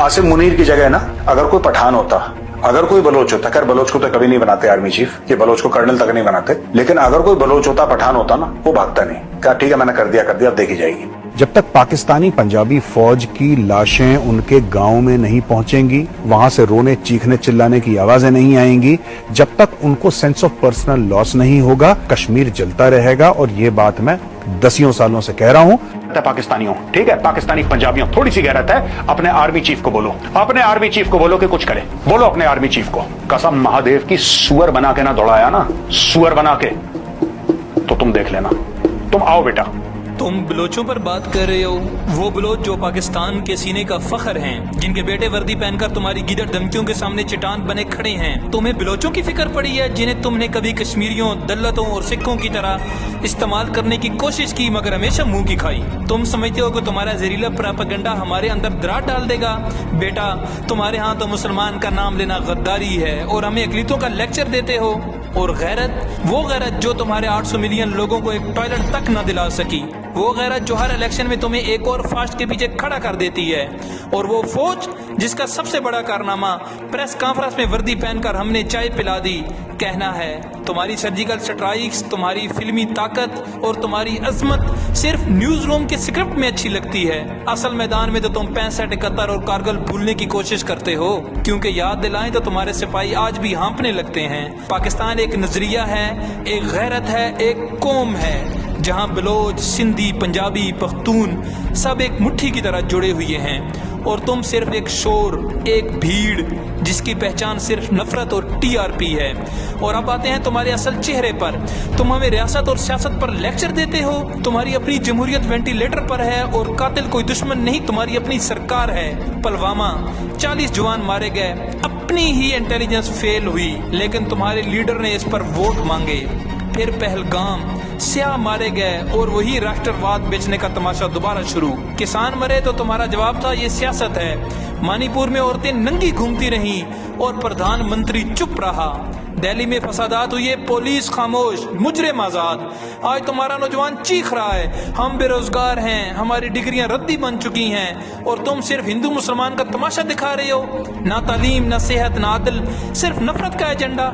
आसिम मुनीर की जगह ना अगर कोई पठान होता, अगर कोई बलोच होता, खैर बलोच को तो कभी नहीं बनाते आर्मी चीफ, कि बलोच को कर्नल तक नहीं बनाते, लेकिन अगर कोई बलोच होता, पठान होता ना, वो भागता नहीं, कहा ठीक है मैंने कर दिया, अब देखी जाएगी। जब तक पाकिस्तानी पंजाबी फौज की लाशें उनके गांव में नहीं पहुंचेंगी, वहां से रोने चीखने चिल्लाने की आवाजें नहीं आएंगी, जब तक उनको सेंस ऑफ पर्सनल लॉस नहीं होगा, कश्मीर जलता रहेगा। और ये बात मैं दसियों सालों से कह रहा हूं। पाकिस्तानियों, ठीक है, पाकिस्तानी पंजाबियों, थोड़ी सी गैरत है, अपने आर्मी चीफ को बोलो, अपने आर्मी चीफ को बोलो कि कुछ करे, बोलो अपने आर्मी चीफ को, कसम महादेव की, सुअर बना के ना दौड़ाया ना, सुअर बना के, तो तुम देख लेना, तुम आओ बेटा। तुम बलोचों पर बात कर रहे हो, वो बलोच जो पाकिस्तान के सीने का फख्र हैं, जिनके बेटे वर्दी पहनकर तुम्हारी गिदड़ धमकियों के सामने चट्टान बने खड़े हैं। तुम्हें बलोचों की फिक्र पड़ी है, जिन्हें तुमने कभी कश्मीरियों, दल्लतों और सिखों की तरह इस्तेमाल करने की कोशिश की, मगर हमेशा मुंह की खाई। तुम समझते हो कि तुम्हारा जहरीला प्रोपेगेंडा हमारे अंदर दरार डाल देगा? बेटा, तुम्हारे यहाँ तो मुसलमान का नाम लेना गद्दारी है और हमें अकलीतों का लेक्चर देते हो। और गैरत, वो गैरत जो तुम्हारे 800 मिलियन लोगों को एक टॉयलेट तक न दिला सकी, वो गैरत जो हर इलेक्शन में तुम्हें एक और फास्ट के पीछे खड़ा कर देती है, और वो फौज जिसका सबसे बड़ा कारनामा प्रेस कॉन्फ्रेंस में वर्दी पहनकर हमने चाय पिला दी कहना है। तुम्हारी सर्जिकल स्ट्राइक्स, तुम्हारी फिल्मी ताकत और तुम्हारी अजमत सिर्फ न्यूज रूम के स्क्रिप्ट में अच्छी लगती है। असल मैदान में तो तुम 65, 71 और कारगिल भूलने की कोशिश करते हो, क्योंकि याद दिलाएं तो तुम्हारे सिपाही आज भी हाँफने लगते हैं। पाकिस्तान एक नजरिया है, एक गैरत है, एक कौम है, जहां बलोच, सिंधी, पंजाबी, पख्तून सब एक मुट्ठी की तरह जुड़े हुए हैं, और तुम सिर्फ एक शोर, एक भीड़ जिसकी पहचान सिर्फ नफरत और टीआरपी है। और अब आते हैं तुम्हारे असल चेहरे पर। तुम हमें रियासत और सियासत पर लेक्चर देते हो। तुम्हारी अपनी जमहूरियत वेंटिलेटर पर है और कातिल कोई दुश्मन नहीं, तुम्हारी अपनी सरकार है। पुलवामा 40 जवान मारे गए, अपनी ही इंटेलिजेंस फेल हुई, लेकिन तुम्हारे लीडर ने इस पर वोट मांगे। फिर पहलगाम, स्याह मारे गए और वही राष्ट्रवाद बेचने का तमाशा दोबारा शुरू। किसान मरे तो तुम्हारा जवाब था ये सियासत है। मणिपुर में औरतें नंगी घूमती रहीं और प्रधानमंत्री चुप रहा। दिल्ली में फसादात हुए, पुलिस खामोश, मुजरिम आजाद। आज तुम्हारा नौजवान चीख रहा है हम बेरोजगार हैं, हमारी डिग्रियां रद्दी बन चुकी हैं, और तुम सिर्फ हिंदू मुसलमान का तमाशा दिखा रहे हो। ना तालीम, ना सेहत, ना अदल, सिर्फ नफरत का एजेंडा।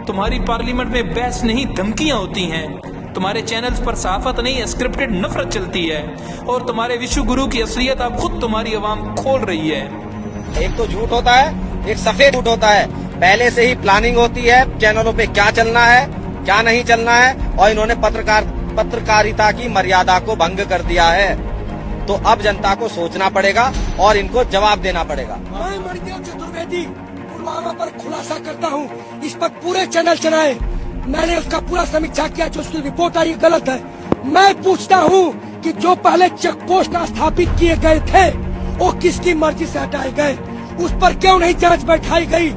तुम्हारी पार्लियामेंट में बहस नहीं, धमकियां होती हैं। तुम्हारे चैनल्स पर सहाफत नहीं, स्क्रिप्टेड नफरत चलती है, और तुम्हारे विश्व गुरु की असलियत अब खुद तुम्हारी आवाम खोल रही है। एक तो झूठ होता है, एक सफेद झूठ होता है। पहले से ही प्लानिंग होती है चैनलों पे क्या चलना है, क्या नहीं चलना है, और इन्होंने पत्रकारिता की मर्यादा को भंग कर दिया है। तो अब जनता को सोचना पड़ेगा और इनको जवाब देना पड़ेगा। मैं मणिदेव चतुर्वेदी पुलवामा पर खुलासा करता हूँ, इस पर पूरे चैनल चलाए। मैंने उसका पूरा समीक्षा किया, जो उसकी रिपोर्ट आई गलत है। मैं पूछता हूँ कि जो पहले चेक पोस्ट स्थापित किए गए थे वो किसकी मर्जी से हटाए गए, उस पर क्यों नहीं जांच बैठाई गई?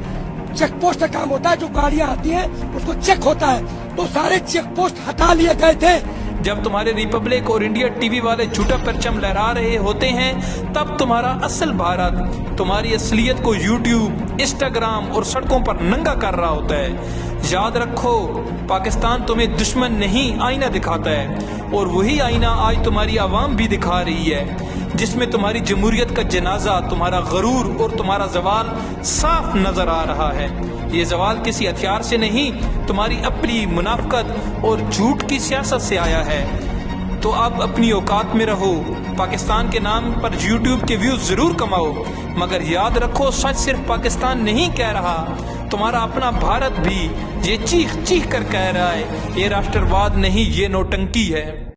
चेक पोस्ट का काम होता है, जो गाड़ियां आती हैं उसको चेक होता है, तो सारे चेक पोस्ट हटा लिए गए थे। जब तुम्हारे रिपब्लिक और इंडिया टीवी वाले झूठा परचम लहरा रहे होते हैं, तब तुम्हारा असल भारत तुम्हारी असलियत को यूट्यूब, इंस्टाग्राम और सड़कों पर नंगा कर रहा होता है। याद रखो, पाकिस्तान तुम्हें दुश्मन नहीं, आईना दिखाता है, और वही आईना आज तुम्हारी आवाम भी दिखा रही है, जिसमें तुम्हारी जमहूरियत का जनाजा, तुम्हारा गरूर और तुम्हारा जवाल साफ नजर आ रहा है। ये जवाल किसी हथियार से नहीं, तुम्हारी अपनी मुनाफकत और झूठ की सियासत से आया है। तो अब अपनी औकात में रहो, पाकिस्तान के नाम पर यूट्यूब के व्यूज जरूर कमाओ, मगर याद रखो सच सिर्फ पाकिस्तान नहीं कह रहा, तुम्हारा अपना भारत भी ये चीख चीख कर कह रहा है, ये राष्ट्रवाद नहीं, ये नौटंकी है।